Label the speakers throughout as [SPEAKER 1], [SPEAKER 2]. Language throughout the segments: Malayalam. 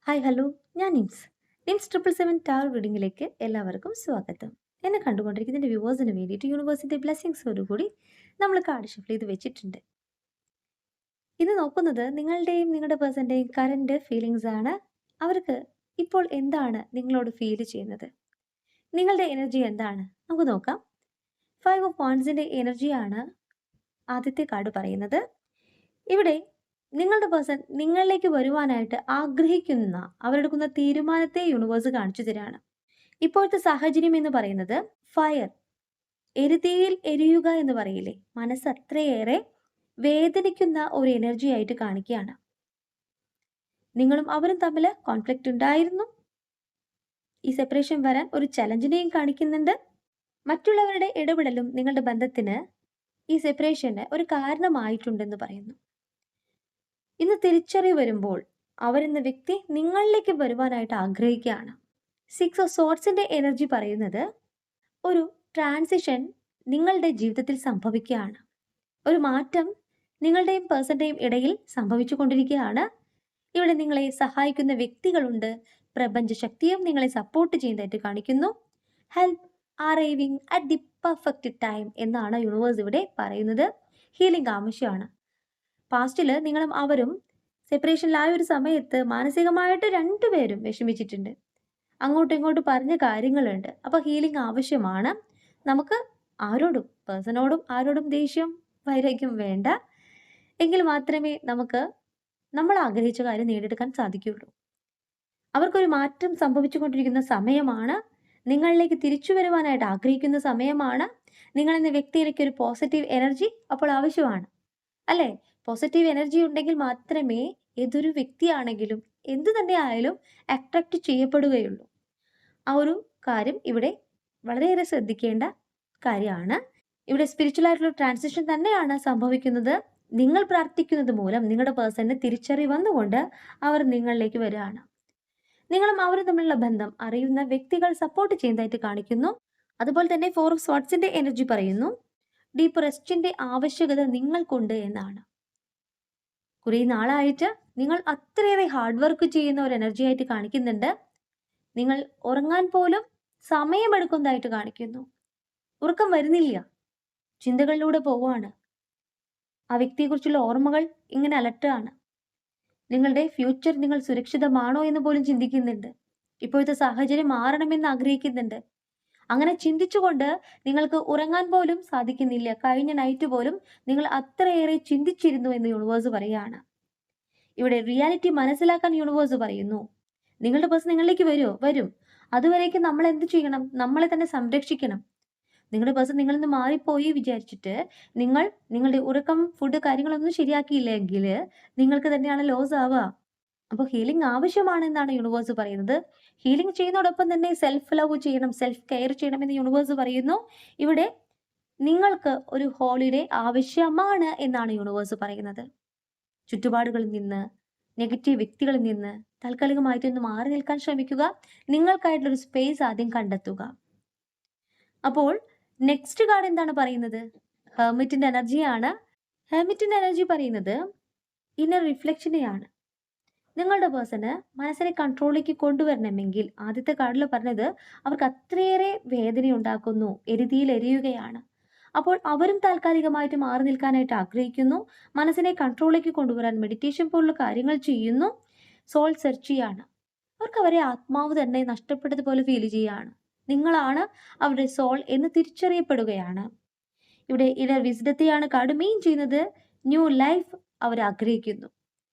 [SPEAKER 1] ഹായ് ഹലോ ഞാൻ നിംസ് 777 ടാർ റീഡിങ്ങിലേക്ക് എല്ലാവർക്കും സ്വാഗതം. എന്നെ കണ്ടുകൊണ്ടിരിക്കുന്ന വ്യൂവേഴ്സിന് വേണ്ടിയിട്ട് യൂണിവേഴ്സിൻ്റെ ബ്ലെസ്സിങ്സോടുകൂടി നമ്മൾ കാർഡ് ഷഫിൾ ചെയ്ത് വെച്ചിട്ടുണ്ട്. ഇത് നോക്കുന്നത് നിങ്ങളുടെയും നിങ്ങളുടെ പേഴ്സൻ്റെയും കറൻറ്റ് ഫീലിങ്സ് ആണ്. അവർക്ക് ഇപ്പോൾ എന്താണ് നിങ്ങളോട് ഫീൽ ചെയ്യുന്നത്, നിങ്ങളുടെ എനർജി എന്താണ് നമുക്ക് നോക്കാം. 5 ഓഫ് വാൻഡ്സിൻ്റെ എനർജിയാണ് ആദ്യത്തെ കാർഡ് പറയുന്നത്. ഇവിടെ നിങ്ങളുടെ പേഴ്സൺ നിങ്ങളിലേക്ക് വരുവാനായിട്ട് ആഗ്രഹിക്കുന്ന അവരെടുക്കുന്ന തീരുമാനത്തെ യൂണിവേഴ്സ് കാണിച്ചു തരാണ്. ഇപ്പോഴത്തെ സാഹചര്യം എന്ന് പറയുന്നത് ഫയർ, എരുതിയിൽ എരിയുക എന്ന് പറയില്ലേ, മനസ്സ് അത്രയേറെ വേദനിക്കുന്ന ഒരു എനർജി ആയിട്ട് കാണിക്കുകയാണ്. നിങ്ങളും അവരും തമ്മിൽ കോൺഫ്ലിക്റ്റ് ഉണ്ടായിരുന്നു. ഈ സെപ്പറേഷൻ വരാൻ ഒരു ചലഞ്ചിനെയും കാണിക്കുന്നുണ്ട്. മറ്റുള്ളവരുടെ ഇടപെടലും നിങ്ങളുടെ ബന്ധത്തിന് ഈ സെപ്പറേഷന് ഒരു കാരണമായിട്ടുണ്ടെന്ന് പറയുന്നു. ഇന്ന് തിരിച്ചറിവ് വരുമ്പോൾ അവരെന്ന വ്യക്തി നിങ്ങളിലേക്ക് വരുവാനായിട്ട് ആഗ്രഹിക്കുകയാണ്. 6 ഓഫ് സോർട്സിന്റെ എനർജി പറയുന്നത് ഒരു ട്രാൻസിഷൻ നിങ്ങളുടെ ജീവിതത്തിൽ സംഭവിക്കുകയാണ്. ഒരു മാറ്റം നിങ്ങളുടെയും പേഴ്സന്റെയും ഇടയിൽ സംഭവിച്ചു കൊണ്ടിരിക്കുകയാണ്. ഇവിടെ നിങ്ങളെ സഹായിക്കുന്ന വ്യക്തികളുണ്ട്. പ്രപഞ്ച ശക്തിയും നിങ്ങളെ സപ്പോർട്ട് ചെയ്യുന്നതായിട്ട് കാണിക്കുന്നു. Help arriving at the perfect time എന്നാണ് യൂണിവേഴ്സ് ഇവിടെ പറയുന്നത്. ഹീലിംഗ് ആവശ്യമാണ്. പാസ്റ്റിൽ നിങ്ങളും അവരും സെപ്പറേഷനിലായ ഒരു സമയത്ത് മാനസികമായിട്ട് രണ്ടുപേരും വിഷമിച്ചിട്ടുണ്ട്. അങ്ങോട്ടും ഇങ്ങോട്ടും പറഞ്ഞ കാര്യങ്ങളുണ്ട്. അപ്പോൾ ഹീലിംഗ് ആവശ്യമാണ്. നമുക്ക് ആരോടും, പേഴ്സണോടും ആരോടും ദേഷ്യം വൈരാഗ്യം വേണ്ട. എങ്കിൽ മാത്രമേ നമുക്ക് നമ്മൾ ആഗ്രഹിച്ച കാര്യം നേടിയെടുക്കാൻ സാധിക്കുകയുള്ളൂ. അവർക്കൊരു മാറ്റം സംഭവിച്ചു കൊണ്ടിരിക്കുന്ന സമയമാണ്. നിങ്ങളിലേക്ക് തിരിച്ചു വരുവാനായിട്ട് ആഗ്രഹിക്കുന്ന സമയമാണ്. നിങ്ങളെന്ന വ്യക്തിയിലേക്ക് ഒരു പോസിറ്റീവ് എനർജി അപ്പോൾ ആവശ്യമാണ്, അല്ലേ? പോസിറ്റീവ് എനർജി ഉണ്ടെങ്കിൽ മാത്രമേ ഏതൊരു വ്യക്തിയാണെങ്കിലും എന്തു തന്നെ ആയാലും അട്രാക്റ്റ് ചെയ്യപ്പെടുകയുള്ളൂ. ആ ഒരു കാര്യം ഇവിടെ വളരെയേറെ ശ്രദ്ധിക്കേണ്ട കാര്യമാണ്. ഇവിടെ സ്പിരിച്വൽ ആയിട്ടുള്ള ട്രാൻസിഷൻ തന്നെയാണ് സംഭവിക്കുന്നത്. നിങ്ങൾ പ്രാർത്ഥിക്കുന്നത് മൂലം നിങ്ങളുടെ പേഴ്സണിന് തിരിച്ചറിവ് വന്നുകൊണ്ട് അവർ നിങ്ങളിലേക്ക് വരികയാണ്. നിങ്ങളും അവരും തമ്മിലുള്ള ബന്ധം അറിയുന്ന വ്യക്തികൾ സപ്പോർട്ട് ചെയ്യുന്നതായിട്ട് കാണിക്കുന്നു. അതുപോലെ തന്നെ 4 ഓഫ് സ്വാർഡ്സിന്റെ എനർജി പറയുന്നു ഡീപ്പ് റെസ്റ്റിന്റെ ആവശ്യകത നിങ്ങൾക്കുണ്ട് എന്നാണ്. കുറേ നാളായിട്ട് നിങ്ങൾ അത്രയേറെ ഹാർഡ് വർക്ക് ചെയ്യുന്ന ഒരു എനർജി ആയിട്ട് കാണിക്കുന്നുണ്ട്. നിങ്ങൾ ഉറങ്ങാൻ പോലും സമയമെടുക്കുന്നതായിട്ട് കാണിക്കുന്നു. ഉറക്കം വരുന്നില്ല, ചിന്തകളിലൂടെ പോവുകയാണ്. ആ വ്യക്തിയെക്കുറിച്ചുള്ള ഓർമ്മകൾ ഇങ്ങനെ അലട്ടുകയാണ്. നിങ്ങളുടെ ഫ്യൂച്ചർ നിങ്ങൾ സുരക്ഷിതമാണോ എന്ന് പോലും ചിന്തിക്കുന്നുണ്ട്. ഇപ്പോഴത്തെ സാഹചര്യം മാറണമെന്ന് ആഗ്രഹിക്കുന്നുണ്ട്. അങ്ങനെ ചിന്തിച്ചുകൊണ്ട് നിങ്ങൾക്ക് ഉറങ്ങാൻ പോലും സാധിക്കുന്നില്ല. കഴിഞ്ഞ നൈറ്റ് പോലും നിങ്ങൾ അത്രയേറെ ചിന്തിച്ചിരുന്നു എന്ന് യൂണിവേഴ്സ് പറയുകയാണ്. ഇവിടെ റിയാലിറ്റി മനസ്സിലാക്കാൻ യൂണിവേഴ്സ് പറയുന്നു നിങ്ങളുടെ പേഴ്സൺ നിങ്ങളിലേക്ക് വരും. അതുവരേക്കും നമ്മൾ എന്ത് ചെയ്യണം? നമ്മളെ തന്നെ സംരക്ഷിക്കണം. നിങ്ങളുടെ പേഴ്സൺ നിങ്ങളിൽ നിന്ന് മാറിപ്പോയി വിചാരിച്ചിട്ട് നിങ്ങൾ നിങ്ങളുടെ ഉറക്കം, ഫുഡ് കാര്യങ്ങളൊന്നും ശരിയാക്കിയില്ലെങ്കിൽ നിങ്ങൾക്ക് തന്നെയാണ് ലോസ് ആവുക. അപ്പോൾ ഹീലിംഗ് ആവശ്യമാണെന്നാണ് യൂണിവേഴ്സ് പറയുന്നത്. ഹീലിംഗ് ചെയ്യുന്നതോടൊപ്പം തന്നെ സെൽഫ് ലവ് ചെയ്യണം, സെൽഫ് കെയർ ചെയ്യണമെന്ന് യൂണിവേഴ്സ് പറയുന്നു. ഇവിടെ നിങ്ങൾക്ക് ഒരു ഹോളിഡേ ആവശ്യമാണ് എന്നാണ് യൂണിവേഴ്സ് പറയുന്നത്. ചുറ്റുപാടുകളിൽ നിന്ന്, നെഗറ്റീവ് വ്യക്തികളിൽ നിന്ന് താൽക്കാലികമായിട്ടൊന്ന് മാറി നിൽക്കാൻ ശ്രമിക്കുക. നിങ്ങൾക്കായിട്ടുള്ളൊരു സ്പേസ് ആദ്യം കണ്ടെത്തുക. അപ്പോൾ നെക്സ്റ്റ് കാർഡ് എന്താണ് പറയുന്നത്? ഹെർമിറ്റിന്റെ എനർജിയാണ്. ഹെർമിറ്റിന്റെ എനർജി പറയുന്നത് ഇന്നർ റിഫ്ലക്ഷനെയാണ്. നിങ്ങളുടെ പേഴ്സണ് മനസ്സിനെ കൺട്രോളിലേക്ക് കൊണ്ടുവരണമെങ്കിൽ ആദ്യത്തെ കാർഡിൽ പറഞ്ഞത് അവർക്ക് അത്രയേറെ വേദന ഉണ്ടാക്കുന്നു, എരുതിയിൽ എരിയുകയാണ്. അപ്പോൾ അവരും താൽക്കാലികമായിട്ട് മാറി നിൽക്കാനായിട്ട് ആഗ്രഹിക്കുന്നു. മനസ്സിനെ കൺട്രോളിലേക്ക് കൊണ്ടുവരാൻ മെഡിറ്റേഷൻ പോലുള്ള കാര്യങ്ങൾ ചെയ്യുന്നു. സോൾ സെർച്ച് ചെയ്യാണ്. അവർക്ക് അവരെ ആത്മാവ് തന്നെ നഷ്ടപ്പെട്ടതുപോലെ ഫീൽ ചെയ്യുകയാണ്. നിങ്ങളാണ് അവരുടെ സോൾ എന്ന് തിരിച്ചറിയപ്പെടുകയാണ്. ഇവിടെ ഇന്നർ വിസ്ഡത്തെയാണ് കാർഡ് മെയിൻ ചെയ്യുന്നത്. ന്യൂ ലൈഫ് അവർ ആഗ്രഹിക്കുന്നു.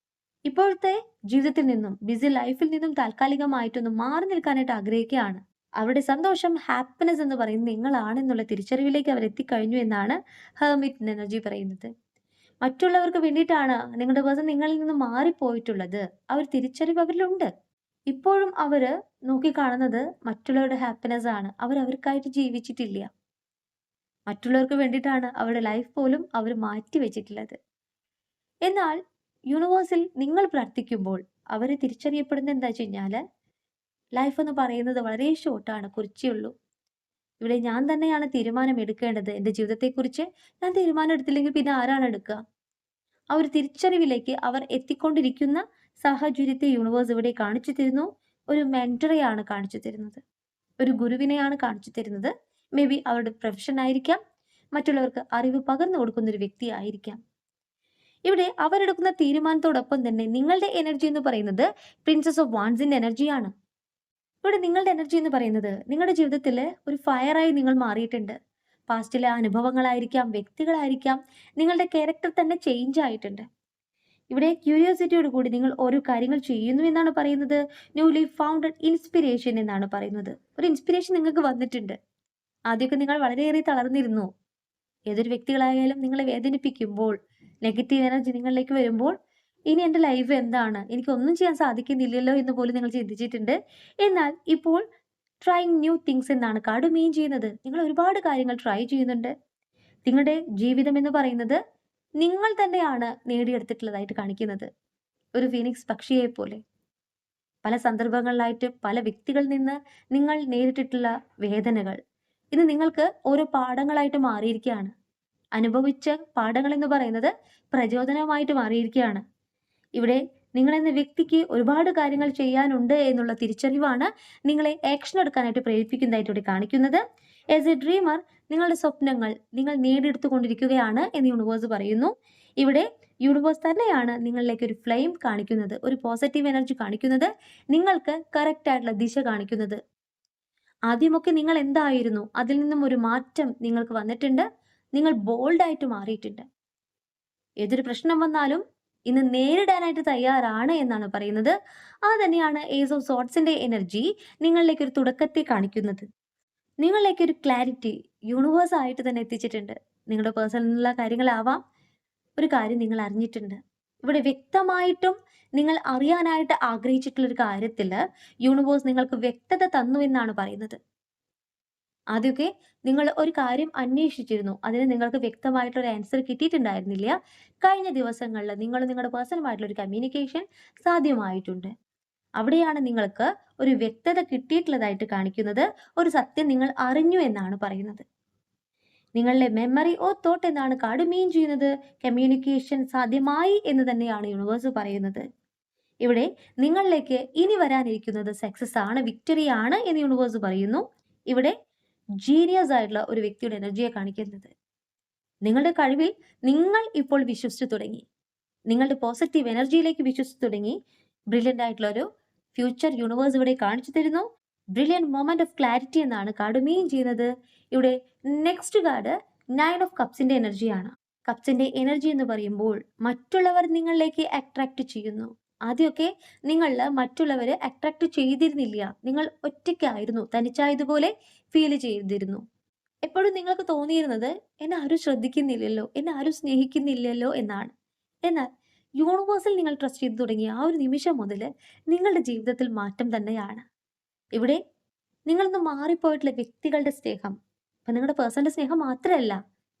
[SPEAKER 1] ഇപ്പോഴത്തെ ജീവിതത്തിൽ നിന്നും, ബിസി ലൈഫിൽ നിന്നും താൽക്കാലികമായിട്ടൊന്ന് മാറി നിൽക്കാനായിട്ട് ആഗ്രഹിക്കുകയാണ്. അവരുടെ സന്തോഷം, ഹാപ്പിനെസ് എന്ന് പറയുന്നത് നിങ്ങളാണെന്നുള്ള തിരിച്ചറിവിലേക്ക് അവർ എത്തിക്കഴിഞ്ഞു എന്നാണ് ഹെർമിറ്റ് എനർജി പറയുന്നത്. മറ്റുള്ളവർക്ക് വേണ്ടിയിട്ടാണ് നിങ്ങളുടെ പേഴ്സൺ നിങ്ങളിൽ നിന്ന് മാറിപ്പോയിട്ടുള്ളത്. അവർ തിരിച്ചറിവ് അവരിലുണ്ട്. ഇപ്പോഴും അവർ നോക്കിക്കാണുന്നത് മറ്റുള്ളവരുടെ ഹാപ്പിനെസ് ആണ്. അവർക്കായിട്ട് ജീവിച്ചിട്ടില്ല. മറ്റുള്ളവർക്ക് വേണ്ടിയിട്ടാണ് അവരുടെ ലൈഫ് പോലും അവർ മാറ്റി വെച്ചിട്ടുള്ളത്. എന്നാൽ യൂണിവേഴ്സിൽ നിങ്ങൾ പ്രാർത്ഥിക്കുമ്പോൾ അവരെ തിരിച്ചറിയപ്പെടുന്നത് എന്താ വെച്ച് കഴിഞ്ഞാൽ ലൈഫ് എന്ന് പറയുന്നത് വളരെ ഷോർട്ടാണ്, കുറിച്ചുള്ളൂ. ഇവിടെ ഞാൻ തന്നെയാണ് തീരുമാനം എടുക്കേണ്ടത്. എൻ്റെ ജീവിതത്തെക്കുറിച്ച് ഞാൻ തീരുമാനം എടുത്തില്ലെങ്കിൽ പിന്നെ ആരാണ് എടുക്കുക? ആ ഒരു തിരിച്ചറിവിലേക്ക് അവർ എത്തിക്കൊണ്ടിരിക്കുന്ന സാഹചര്യത്തെ യൂണിവേഴ്സ് ഇവിടെ കാണിച്ചു തരുന്നു. ഒരു മെന്ററെയാണ് കാണിച്ചു തരുന്നത്. ഒരു ഗുരുവിനെയാണ് കാണിച്ചു തരുന്നത്. മേ ബി അവരുടെ പ്രൊഫഷൻ ആയിരിക്കാം, മറ്റുള്ളവർക്ക് അറിവ് പകർന്നു കൊടുക്കുന്ന ഒരു വ്യക്തി ആയിരിക്കാം. ഇവിടെ അവരെടുക്കുന്ന തീരുമാനത്തോടൊപ്പം തന്നെ നിങ്ങളുടെ എനർജി എന്ന് പറയുന്നത് പ്രിൻസസ് ഓഫ് വാൻസിന്റെ എനർജിയാണ്. ഇവിടെ നിങ്ങളുടെ എനർജി എന്ന് പറയുന്നത് നിങ്ങളുടെ ജീവിതത്തിൽ ഒരു ഫയറായി നിങ്ങൾ മാറിയിട്ടുണ്ട്. പാസ്റ്റിലെ അനുഭവങ്ങളായിരിക്കാം, വ്യക്തികളായിരിക്കാം, നിങ്ങളുടെ ക്യാരക്ടർ തന്നെ ചേഞ്ച് ആയിട്ടുണ്ട്. ഇവിടെ ക്യൂരിയോസിറ്റിയോട് കൂടി നിങ്ങൾ ഓരോ കാര്യങ്ങൾ ചെയ്യുന്നു എന്നാണ് പറയുന്നത്. ന്യൂലി ഫൗണ്ടഡ് ഇൻസ്പിരേഷൻ എന്നാണ് പറയുന്നത്. ഒരു ഇൻസ്പിരേഷൻ നിങ്ങൾക്ക് വന്നിട്ടുണ്ട്. ആദ്യമൊക്കെ നിങ്ങൾ വളരെയേറെ തളർന്നിരുന്നു. ഏതൊരു വ്യക്തികളായാലും നിങ്ങളെ വേദനിപ്പിക്കുമ്പോൾ, നെഗറ്റീവ് എനർജി നിങ്ങളിലേക്ക് വരുമ്പോൾ, ഇനി എൻ്റെ ലൈഫ് എന്താണ്, എനിക്കൊന്നും ചെയ്യാൻ സാധിക്കുന്നില്ലല്ലോ എന്ന് പോലും നിങ്ങൾ ചിന്തിച്ചിട്ടുണ്ട്. എന്നാൽ ഇപ്പോൾ ട്രൈങ് ന്യൂ തിങ്സ് എന്നാണ് കാർഡ് മീൻ ചെയ്യുന്നത്. നിങ്ങൾ ഒരുപാട് കാര്യങ്ങൾ ട്രൈ ചെയ്യുന്നുണ്ട്. നിങ്ങളുടെ ജീവിതം എന്ന് പറയുന്നത് നിങ്ങൾ തന്നെയാണ് നേടിയെടുത്തിട്ടുള്ളതായിട്ട് കാണിക്കുന്നത്. ഒരു ഫീനിക്സ് പക്ഷിയെ പോലെ പല സന്ദർഭങ്ങളിലായിട്ട് പല വ്യക്തികളിൽ നിന്ന് നിങ്ങൾ നേരിട്ടിട്ടുള്ള വേദനകൾ ഇന്ന് നിങ്ങൾക്ക് ഓരോ പാഠങ്ങളായിട്ട് മാറിയിരിക്കുകയാണ്. അനുഭവിച്ച പാഠങ്ങൾ എന്ന് പറയുന്നത് പ്രചോദനമായിട്ട് മാറിയിരിക്കുകയാണ്. ഇവിടെ നിങ്ങൾ എന്ന വ്യക്തിക്ക് ഒരുപാട് കാര്യങ്ങൾ ചെയ്യാനുണ്ട് എന്നുള്ള തിരിച്ചറിവാണ് നിങ്ങളെ ആക്ഷൻ എടുക്കാനായിട്ട് പ്രേരിപ്പിക്കുന്നതായിട്ട് ഇവിടെ കാണിക്കുന്നത്. ആസ് എ ഡ്രീമർ നിങ്ങളുടെ സ്വപ്നങ്ങൾ നിങ്ങൾ നേടിയെടുത്തുകൊണ്ടിരിക്കുകയാണ് എന്ന് യൂണിവേഴ്സ് പറയുന്നു. ഇവിടെ യൂണിവേഴ്സ് തന്നെയാണ് നിങ്ങളിലേക്ക് ഒരു ഫ്ലെയിം കാണിക്കുന്നത്, ഒരു പോസിറ്റീവ് എനർജി കാണിക്കുന്നത്, നിങ്ങൾക്ക് കറക്റ്റ് ആയിട്ടുള്ള ദിശ കാണിക്കുന്നത്. ആദ്യമൊക്കെ നിങ്ങൾ എന്തായിരുന്നു, അതിൽ നിന്നും ഒരു മാറ്റം നിങ്ങൾക്ക് വന്നിട്ടുണ്ട്. നിങ്ങൾ ബോൾഡായിട്ട് മാറിയിട്ടുണ്ട്. ഏതൊരു പ്രശ്നം വന്നാലും ഇന്ന് നേരിടാനായിട്ട് തയ്യാറാണ് എന്നാണ് പറയുന്നത്. അത് തന്നെയാണ് ഏസ് ഓഫ് സോർട്സിന്റെ എനർജി നിങ്ങളിലേക്ക് ഒരു തുടക്കത്തെ കാണിക്കുന്നത്. നിങ്ങളിലേക്ക് ഒരു ക്ലാരിറ്റി യൂണിവേഴ്സ് ആയിട്ട് തന്നെ എത്തിച്ചിട്ടുണ്ട്. നിങ്ങളുടെ പേഴ്സണലുള്ള കാര്യങ്ങളാവാം. ഒരു കാര്യം നിങ്ങൾ അറിഞ്ഞിട്ടുണ്ട്. ഇവിടെ വ്യക്തമായിട്ടും നിങ്ങൾ അറിയാനായിട്ട് ആഗ്രഹിച്ചിട്ടുള്ള ഒരു കാര്യത്തിൽ യൂണിവേഴ്സ് നിങ്ങൾക്ക് വ്യക്തത തന്നു എന്നാണ് പറയുന്നത്. ആദ്യമൊക്കെ നിങ്ങൾ ഒരു കാര്യം അന്വേഷിച്ചിരുന്നു, അതിന് നിങ്ങൾക്ക് വ്യക്തമായിട്ടൊരു ആൻസർ കിട്ടിയിട്ടുണ്ടായിരുന്നില്ല. കഴിഞ്ഞ ദിവസങ്ങളിൽ നിങ്ങൾ നിങ്ങളുടെ പേഴ്സണുമായിട്ടുള്ള ഒരു കമ്മ്യൂണിക്കേഷൻ സാധ്യമായിട്ടുണ്ട്. അവിടെയാണ് നിങ്ങൾക്ക് ഒരു വ്യക്തത കിട്ടിയിട്ടുള്ളതായിട്ട് കാണിക്കുന്നത്. ഒരു സത്യം നിങ്ങൾ അറിഞ്ഞു എന്നാണ് പറയുന്നത്. നിങ്ങളുടെ മെമ്മറി ഓ തോട്ട് എന്നാണ് കാർഡ് മീൻ ചെയ്യുന്നത്. കമ്മ്യൂണിക്കേഷൻ സാധ്യമായി എന്ന് തന്നെയാണ് യൂണിവേഴ്സ് പറയുന്നത്. ഇവിടെ നിങ്ങളിലേക്ക് ഇനി വരാനിരിക്കുന്നത് സക്സസ് ആണ്, വിക്ടറി ആണ് എന്ന് യൂണിവേഴ്സ് പറയുന്നു. ഇവിടെ ജീനിയസ് ആയിട്ടുള്ള ഒരു വ്യക്തിയുടെ എനർജിയെ കാണിക്കുന്നത്. നിങ്ങളുടെ കഴിവിൽ നിങ്ങൾ ഇപ്പോൾ വിശ്വസിച്ചു തുടങ്ങി. നിങ്ങളുടെ പോസിറ്റീവ് എനർജിയിലേക്ക് വിശ്വസിച്ചു തുടങ്ങി. ബ്രില്യൻ്റ് ആയിട്ടുള്ള ഒരു ഫ്യൂച്ചർ യൂണിവേഴ്സ് ഇവിടെ കാണിച്ചു തരുന്നു. ബ്രില്യൻ്റ് മൊമെന്റ് ഓഫ് ക്ലാരിറ്റി എന്നാണ് കാർഡ് മീൻ ചെയ്യുന്നത്. ഇവിടെ നെക്സ്റ്റ് കാർഡ് 9 ഓഫ് കപ്സിന്റെ എനർജിയാണ്. കപ്സിന്റെ എനർജി എന്ന് പറയുമ്പോൾ മറ്റുള്ളവർ നിങ്ങളിലേക്ക് അട്രാക്ട് ചെയ്യുന്നു. ആദ്യമൊക്കെ നിങ്ങൾ മറ്റുള്ളവരെ അട്രാക്ട് ചെയ്തിരുന്നില്ല. നിങ്ങൾ ഒറ്റയ്ക്കായിരുന്നു, തനിച്ചായതുപോലെ ഫീൽ ചെയ്തിരുന്നു. എപ്പോഴും നിങ്ങൾക്ക് തോന്നിയിരുന്നത് എന്നെ ആരും ശ്രദ്ധിക്കുന്നില്ലല്ലോ, എന്നെ ആരും സ്നേഹിക്കുന്നില്ലല്ലോ എന്നാണ്. എന്നാൽ യൂണിവേഴ്സിൽ നിങ്ങൾ ട്രസ്റ്റ് ചെയ്തു തുടങ്ങിയ ആ ഒരു നിമിഷം മുതൽ നിങ്ങളുടെ ജീവിതത്തിൽ മാറ്റം തന്നെയാണ്. ഇവിടെ നിങ്ങളൊന്ന് മാറിപ്പോയിട്ടുള്ള വ്യക്തികളുടെ സ്നേഹം, അപ്പം നിങ്ങളുടെ പേഴ്സണൽ സ്നേഹം മാത്രമല്ല,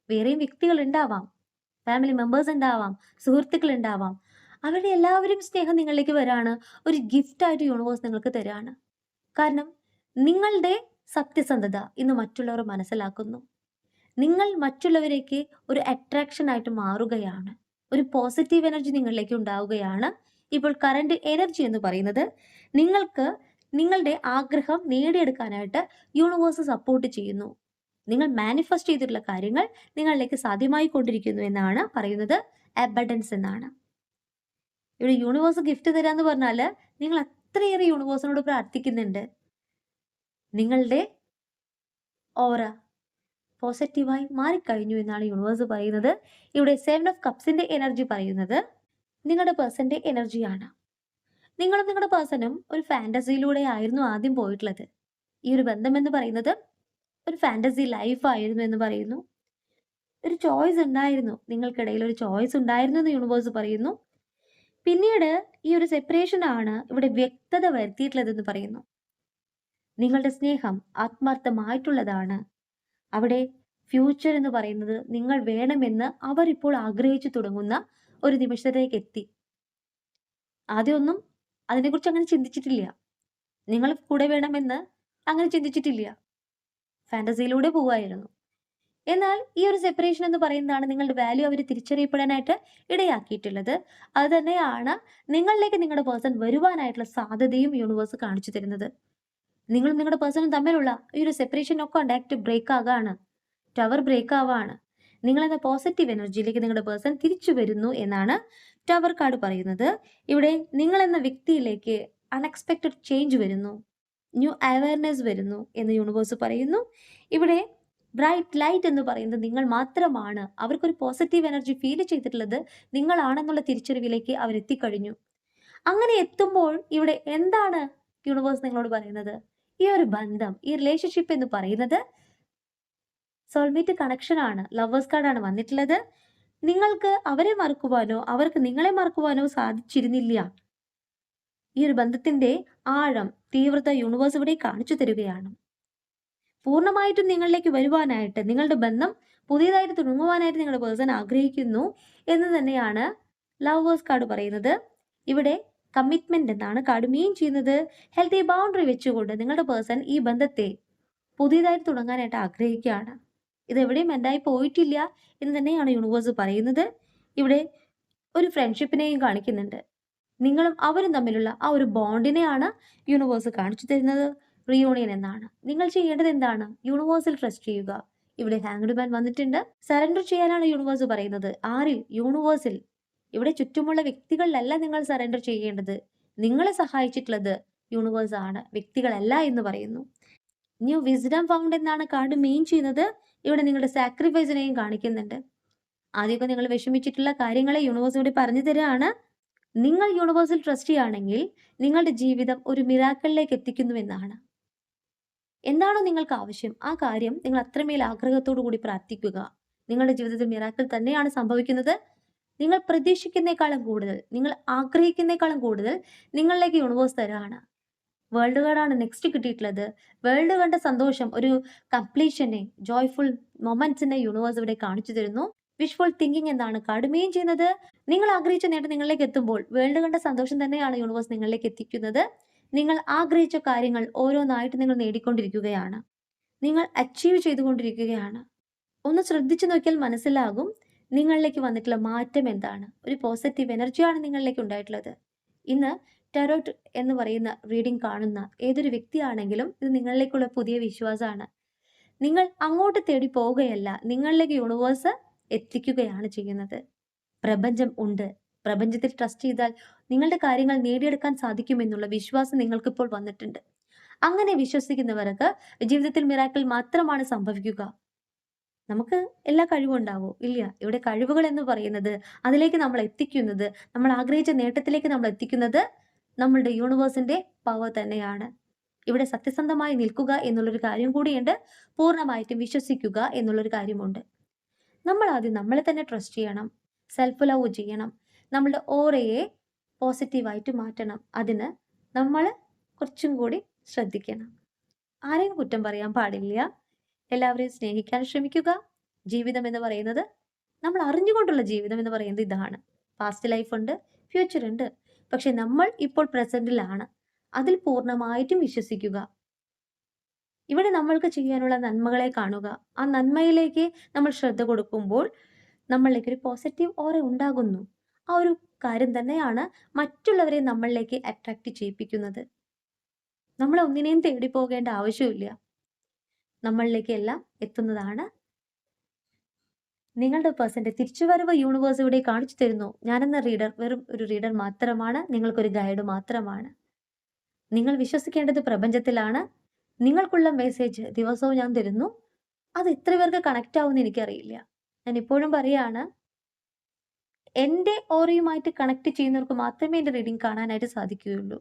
[SPEAKER 1] വേറെയും വ്യക്തികൾ ഉണ്ടാവാം, ഫാമിലി മെമ്പേഴ്സ് ഉണ്ടാവാം, സുഹൃത്തുക്കൾ ഉണ്ടാവാം. അവരുടെ എല്ലാവരും സ്നേഹം നിങ്ങളിലേക്ക് വരാണ്. ഒരു ഗിഫ്റ്റായിട്ട് യൂണിവേഴ്സ് നിങ്ങൾക്ക് തരാണ്. കാരണം നിങ്ങളുടെ സത്യസന്ധത ഇന്ന് മറ്റുള്ളവർ മനസ്സിലാക്കുന്നു. നിങ്ങൾ മറ്റുള്ളവരേക്ക് ഒരു അട്രാക്ഷൻ ആയിട്ട് മാറുകയാണ്. ഒരു പോസിറ്റീവ് എനർജി നിങ്ങളിലേക്ക് ഉണ്ടാവുകയാണ്. ഇപ്പോൾ കറന്റ് എനർജി എന്ന് പറയുന്നത് നിങ്ങൾക്ക് നിങ്ങളുടെ ആഗ്രഹം നേടിയെടുക്കാനായിട്ട് യൂണിവേഴ്സ് സപ്പോർട്ട് ചെയ്യുന്നു. നിങ്ങൾ മാനിഫെസ്റ്റ് ചെയ്തിട്ടുള്ള കാര്യങ്ങൾ നിങ്ങളിലേക്ക് സാധ്യമായി കൊണ്ടിരിക്കുന്നു എന്നാണ് പറയുന്നത്. അബഡൻസ് എന്നാണ്. ഇവിടെ യൂണിവേഴ്സ് ഗിഫ്റ്റ് തരാന്ന് പറഞ്ഞാൽ നിങ്ങൾ അത്രയേറെ യൂണിവേഴ്സിനോട് പ്രാർത്ഥിക്കുന്നുണ്ട്. നിങ്ങളുടെ ഓറ പോസിറ്റീവായി മാറിക്കഴിഞ്ഞു എന്നാണ് യൂണിവേഴ്സ് പറയുന്നത്. ഇവിടെ 7 ഓഫ് കപ്സിന്റെ എനർജി പറയുന്നത് നിങ്ങളുടെ പേഴ്സന്റെ എനർജിയാണ്. നിങ്ങളും നിങ്ങളുടെ പേഴ്സണും ഒരു ഫാന്റസിയിലൂടെ ആയിരുന്നു ആദ്യം പോയിട്ടുള്ളത്. ഈ ഒരു ബന്ധം എന്ന് പറയുന്നത് ഒരു ഫാന്റസി ലൈഫ് ആയിരുന്നു എന്ന് പറയുന്നു. ഒരു ചോയ്സ് ഉണ്ടായിരുന്നു, നിങ്ങൾക്കിടയിൽ ഒരു ചോയ്സ് ഉണ്ടായിരുന്നു എന്ന് യൂണിവേഴ്സ് പറയുന്നു. പിന്നീട് ഈ ഒരു സെപ്പറേഷൻ ആണ് ഇവിടെ വ്യക്തത വരുത്തിയിട്ടുള്ളതെന്ന് പറയുന്നു. നിങ്ങളുടെ സ്നേഹം ആത്മാർത്ഥമായിട്ടുള്ളതാണ്. അവിടെ ഫ്യൂച്ചർ എന്ന് പറയുന്നത് നിങ്ങൾ വേണമെന്ന് അവർ ഇപ്പോൾ ആഗ്രഹിച്ചു തുടങ്ങുന്ന ഒരു നിമിഷത്തിലേക്ക് എത്തി. ആദ്യമൊന്നും അതിനെക്കുറിച്ച് അങ്ങനെ ചിന്തിച്ചിട്ടില്ല. നിങ്ങൾ കൂടെ വേണമെന്ന് അങ്ങനെ ചിന്തിച്ചിട്ടില്ല. ഫാന്റസിയിലൂടെ പോവായിരുന്നു. എന്നാൽ ഈ ഒരു സെപ്പറേഷൻ എന്ന് പറയുന്നതാണ് നിങ്ങളുടെ വാല്യൂ അവർ തിരിച്ചറിയപ്പെടാനായിട്ട് ഇടയാക്കിയിട്ടുള്ളത്. അത് തന്നെയാണ് നിങ്ങളിലേക്ക് നിങ്ങളുടെ പേഴ്സൺ വരുവാനായിട്ടുള്ള സാധ്യതയും യൂണിവേഴ്സ് കാണിച്ചു തരുന്നത്. നിങ്ങളും നിങ്ങളുടെ പേഴ്സണും തമ്മിലുള്ള ഈ ഒരു സെപ്പറേഷൻ ഒക്കെ കോണ്ടാക്ട് ബ്രേക്ക് ആകാണ്, ടവർ ബ്രേക്ക് ആവാണ്. നിങ്ങളെന്ന പോസിറ്റീവ് എനർജിയിലേക്ക് നിങ്ങളുടെ പേഴ്സൺ തിരിച്ചു വരുന്നു എന്നാണ് ടവർ കാർഡ് പറയുന്നത്. ഇവിടെ നിങ്ങളെന്ന വ്യക്തിയിലേക്ക് അൺഎക്സ്പെക്റ്റഡ് ചേഞ്ച് വരുന്നു, ന്യൂ അവയർനെസ് വരുന്നു എന്ന് യൂണിവേഴ്സ് പറയുന്നു. ഇവിടെ ബ്രൈറ്റ് ലൈറ്റ് എന്ന് പറയുന്നത് നിങ്ങൾ മാത്രമാണ്. അവർക്കൊരു പോസിറ്റീവ് എനർജി ഫീൽ ചെയ്തിട്ടുള്ളത് നിങ്ങളാണെന്നുള്ള തിരിച്ചറിവിലേക്ക് അവരെത്തിക്കഴിഞ്ഞു. അങ്ങനെ എത്തുമ്പോൾ ഇവിടെ എന്താണ് യൂണിവേഴ്സ് നിങ്ങളോട് പറയുന്നത്? ഈ ഒരു ബന്ധം, ഈ റിലേഷൻഷിപ്പ് എന്ന് പറയുന്നത് സോൾമേറ്റ് കണക്ഷൻ ആണ്. ലവേഴ്സ് കാർഡാണ് വന്നിട്ടുള്ളത്. നിങ്ങൾക്ക് അവരെ മറക്കുവാനോ അവർക്ക് നിങ്ങളെ മറക്കുവാനോ സാധിച്ചിരുന്നില്ല. ഈ ഒരു ബന്ധത്തിന്റെ ആഴം, തീവ്രത യൂണിവേഴ്സ് ഇവിടെ കാണിച്ചു തരികയാണ്. പൂർണ്ണമായിട്ടും നിങ്ങളിലേക്ക് വരുവാനായിട്ട്, നിങ്ങളുടെ ബന്ധം പുതിയതായിട്ട് തുടങ്ങുവാനായിട്ട് നിങ്ങളുടെ പേഴ്സൺ ആഗ്രഹിക്കുന്നു എന്ന് തന്നെയാണ് ലവേഴ്സ് കാർഡ് പറയുന്നത്. ഇവിടെ കമ്മിറ്റ്മെന്റ് എന്നാണ് കാർഡ് മീൻ ചെയ്യുന്നത്. ഹെൽത്തി ബൗണ്ടറി വെച്ചുകൊണ്ട് നിങ്ങളുടെ പേഴ്സൺ ഈ ബന്ധത്തെ പുതിയതായിട്ട് തുടങ്ങാനായിട്ട് ആഗ്രഹിക്കുകയാണ്. ഇതെവിടെയും എൻഡായി പോയിട്ടില്ല എന്ന് തന്നെയാണ് യൂണിവേഴ്സ് പറയുന്നത്. ഇവിടെ ഒരു ഫ്രണ്ട്ഷിപ്പിനെയും കാണിക്കുന്നുണ്ട്. നിങ്ങളും അവരും തമ്മിലുള്ള ആ ഒരു ബോണ്ടിനെയാണ് യൂണിവേഴ്സ് കാണിച്ചു തരുന്നത്. റിയൂണിയൻ എന്നാണ്. നിങ്ങൾ ചെയ്യേണ്ടത് എന്താണ്? യൂണിവേഴ്സിൽ ട്രസ്റ്റ് ചെയ്യുക. ഇവിടെ ഹാങ്ഡ് മാൻ വന്നിട്ടുണ്ട്. സറണ്ടർ ചെയ്യാനാണ് യൂണിവേഴ്സ് പറയുന്നത്. ആരിൽ? യൂണിവേഴ്സിൽ. ഇവിടെ ചുറ്റുമുള്ള വ്യക്തികളിലല്ല നിങ്ങൾ സറണ്ടർ ചെയ്യേണ്ടത്. നിങ്ങളെ സഹായിച്ചിട്ടുള്ളത് യൂണിവേഴ്സ് ആണ്, വ്യക്തികളല്ല എന്ന് പറയുന്നു. ന്യൂ വിസ്ഡം ഫൗണ്ട് എന്നാണ് കാർഡ് മെയിൻ ചെയ്യുന്നത്. ഇവിടെ നിങ്ങളുടെ സാക്രിഫൈസിനെയും കാണിക്കുന്നുണ്ട്. ആദ്യമൊക്കെ നിങ്ങൾ വിഷമിച്ചിട്ടുള്ള കാര്യങ്ങളെ യൂണിവേഴ്സ് ഇവിടെ പറഞ്ഞു തരാണ്. നിങ്ങൾ യൂണിവേഴ്സിൽ ട്രസ്റ്റ് ചെയ്യുകയാണെങ്കിൽ നിങ്ങളുടെ ജീവിതം ഒരു മിറാക്കിളിലേക്ക് എത്തിക്കുന്നുവെന്നാണ്. എന്താണോ നിങ്ങൾക്ക് ആവശ്യം ആ കാര്യം നിങ്ങൾ അത്രമേൽ ആഗ്രഹത്തോടു കൂടി പ്രാർത്ഥിക്കുക. നിങ്ങളുടെ ജീവിതത്തിൽ മിറാക്കിൾ തന്നെയാണ് സംഭവിക്കുന്നത്. നിങ്ങൾ പ്രതീക്ഷിക്കുന്നേക്കാളും കൂടുതൽ, നിങ്ങൾ ആഗ്രഹിക്കുന്നേക്കാളും കൂടുതൽ നിങ്ങളിലേക്ക് യൂണിവേഴ്സ് തരാണ്. വേൾഡ് കാർഡാണ് നെക്സ്റ്റ് കിട്ടിയിട്ടുള്ളത്. വേൾഡ് കണ്ട സന്തോഷം, ഒരു കംപ്ലീഷനെ, ജോയ്ഫുൾ മൊമെന്റ്സിനെ യൂണിവേഴ്സ് ഇവിടെ കാണിച്ചു തരുന്നു. വിഷ്ഫുൾ തിങ്കിങ് എന്നാണ് കാർഡ് മെയിൻ ചെയ്യുന്നത്. നിങ്ങൾ ആഗ്രഹിച്ച നേട്ടം നിങ്ങളിലേക്ക് എത്തുമ്പോൾ വേൾഡ് കണ്ട സന്തോഷം തന്നെയാണ് യൂണിവേഴ്സ് നിങ്ങളിലേക്ക് എത്തിക്കുന്നത്. നിങ്ങൾ ആഗ്രഹിച്ച കാര്യങ്ങൾ ഓരോന്നായിട്ട് നിങ്ങൾ നേടിക്കൊണ്ടിരിക്കുകയാണ്. നിങ്ങൾ അച്ചീവ് ചെയ്തുകൊണ്ടിരിക്കുകയാണ്. ഒന്ന് ശ്രദ്ധിച്ചു നോക്കിയാൽ മനസ്സിലാകും നിങ്ങളിലേക്ക് വന്നിട്ടുള്ള മാറ്റം എന്താണ്. ഒരു പോസിറ്റീവ് എനർജിയാണ് നിങ്ങളിലേക്ക് ഉണ്ടായിട്ടുള്ളത്. ഇന്ന് ടാരോട്ട് എന്ന് പറയുന്ന റീഡിംഗ് കാണുന്ന ഏതൊരു വ്യക്തിയാണെങ്കിലും ഇത് നിങ്ങളിലേക്കുള്ള പുതിയ വിശ്വാസമാണ്. നിങ്ങൾ അങ്ങോട്ട് തേടി പോവുകയല്ല, നിങ്ങളിലേക്ക് യൂണിവേഴ്സ് എത്തിക്കുകയാണ് ചെയ്യുന്നത്. പ്രപഞ്ചം ഉണ്ട്. പ്രപഞ്ചത്തിൽ ട്രസ്റ്റ് ചെയ്താൽ നിങ്ങളുടെ കാര്യങ്ങൾ നേടിയെടുക്കാൻ സാധിക്കുമെന്നുള്ള വിശ്വാസം നിങ്ങൾക്കിപ്പോൾ വന്നിട്ടുണ്ട്. അങ്ങനെ വിശ്വസിക്കുന്നവർക്ക് ജീവിതത്തിൽ മിറാക്കിൾ മാത്രമാണ് സംഭവിക്കുക. നമുക്ക് എല്ലാ കഴിവും ഉണ്ടാവോ? ഇല്ല. ഇവിടെ കഴിവുകൾ എന്ന് പറയുന്നത്, അതിലേക്ക് നമ്മൾ എത്തിക്കുന്നത്, നമ്മൾ ആഗ്രഹിച്ച നേട്ടത്തിലേക്ക് നമ്മൾ എത്തിക്കുന്നത് നമ്മളുടെ യൂണിവേഴ്സിന്റെ പവർ തന്നെയാണ്. ഇവിടെ സത്യസന്ധമായി നിൽക്കുക എന്നുള്ളൊരു കാര്യം കൂടിയുണ്ട്. പൂർണ്ണമായിട്ടും വിശ്വസിക്കുക എന്നുള്ളൊരു കാര്യമുണ്ട്. നമ്മൾ ആദ്യം നമ്മളെ തന്നെ ട്രസ്റ്റ് ചെയ്യണം. സെൽഫ് ലവ് ചെയ്യണം. നമ്മളുടെ ഓറയെ പോസിറ്റീവായിട്ട് മാറ്റണം. അതിന് നമ്മൾ കുറച്ചും കൂടി ശ്രദ്ധിക്കണം. ആരെയും കുറ്റം പറയാൻ പാടില്ല. എല്ലാവരെയും സ്നേഹിക്കാൻ ശ്രമിക്കുക. ജീവിതം എന്ന് പറയുന്നത്, നമ്മൾ അറിഞ്ഞുകൊണ്ടുള്ള ജീവിതം എന്ന് പറയുന്നത് ഇതാണ്. പാസ്റ്റ് ലൈഫ് ഉണ്ട്, ഫ്യൂച്ചർ ഉണ്ട്. പക്ഷെ നമ്മൾ ഇപ്പോൾ പ്രസന്റിലാണ്. അതിൽ പൂർണ്ണമായിട്ടും വിശ്വസിക്കുക. ഇവിടെ നമ്മൾക്ക് ചെയ്യാനുള്ള നന്മകളെ കാണുക. ആ നന്മയിലേക്ക് നമ്മൾ ശ്രദ്ധ കൊടുക്കുമ്പോൾ നമ്മളിലേക്ക് ഒരു പോസിറ്റീവ് ഓറ ഉണ്ടാകുന്നു. ആ ഒരു കാര്യം തന്നെയാണ് മറ്റുള്ളവരെ നമ്മളിലേക്ക് അട്രാക്ട് ചെയ്യിപ്പിക്കുന്നത്. നമ്മൾ ഒന്നിനെയും തേടി പോകേണ്ട ആവശ്യമില്ല. നമ്മളിലേക്ക് എല്ലാം എത്തുന്നതാണ്. നിങ്ങളുടെ പേഴ്സന്റെ തിരിച്ചുവരവ് യൂണിവേഴ്സ് ഇവിടെ കാണിച്ചു തരുന്നു. ഞാനെന്ന റീഡർ വെറും ഒരു റീഡർ മാത്രമാണ്, നിങ്ങൾക്കൊരു ഗൈഡ് മാത്രമാണ്. നിങ്ങൾ വിശ്വസിക്കേണ്ടത് പ്രപഞ്ചത്തിലാണ്. നിങ്ങൾക്കുള്ള മെസ്സേജ് ദിവസവും ഞാൻ തരുന്നു. അത് എത്ര പേർക്ക് കണക്റ്റ് ആവുമെന്ന് എനിക്കറിയില്ല. ഞാൻ ഇപ്പോഴും പറയാണ്, എൻ്റെ ഓറയുമായിട്ട് കണക്ട് ചെയ്യുന്നവർക്ക് മാത്രമേ എൻ്റെ റീഡിംഗ് കാണാനായിട്ട് സാധിക്കുകയുള്ളൂ.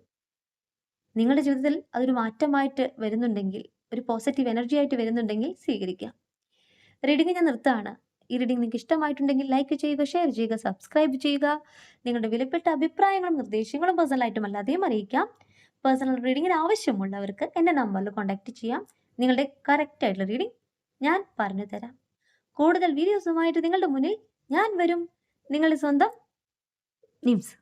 [SPEAKER 1] നിങ്ങളുടെ ജീവിതത്തിൽ അതൊരു മാറ്റമായിട്ട് വരുന്നുണ്ടെങ്കിൽ, ഒരു പോസിറ്റീവ് എനർജി ആയിട്ട് വരുന്നുണ്ടെങ്കിൽ സ്വീകരിക്കാം. റീഡിംഗ് ഞാൻ നിർത്തുകയാണ്. ഈ റീഡിംഗ് നിങ്ങൾക്ക് ഇഷ്ടമായിട്ടുണ്ടെങ്കിൽ ലൈക്ക് ചെയ്യുക, ഷെയർ ചെയ്യുക, സബ്സ്ക്രൈബ് ചെയ്യുക. നിങ്ങളുടെ വിലപ്പെട്ട അഭിപ്രായങ്ങളും നിർദ്ദേശങ്ങളും പേഴ്സണലായിട്ടും അല്ലാതെയും അറിയിക്കാം. പേഴ്സണൽ റീഡിങ്ങിന് ആവശ്യമുള്ളവർക്ക് എൻ്റെ നമ്പറിൽ കോൺടാക്ട് ചെയ്യാം. നിങ്ങളുടെ കറക്റ്റ് ആയിട്ടുള്ള റീഡിംഗ് ഞാൻ പറഞ്ഞു തരാം. കൂടുതൽ വീഡിയോസുമായിട്ട് നിങ്ങളുടെ മുന്നിൽ ഞാൻ വരും. നിങ്ങളുടെ സ്വന്തം നിംസ്.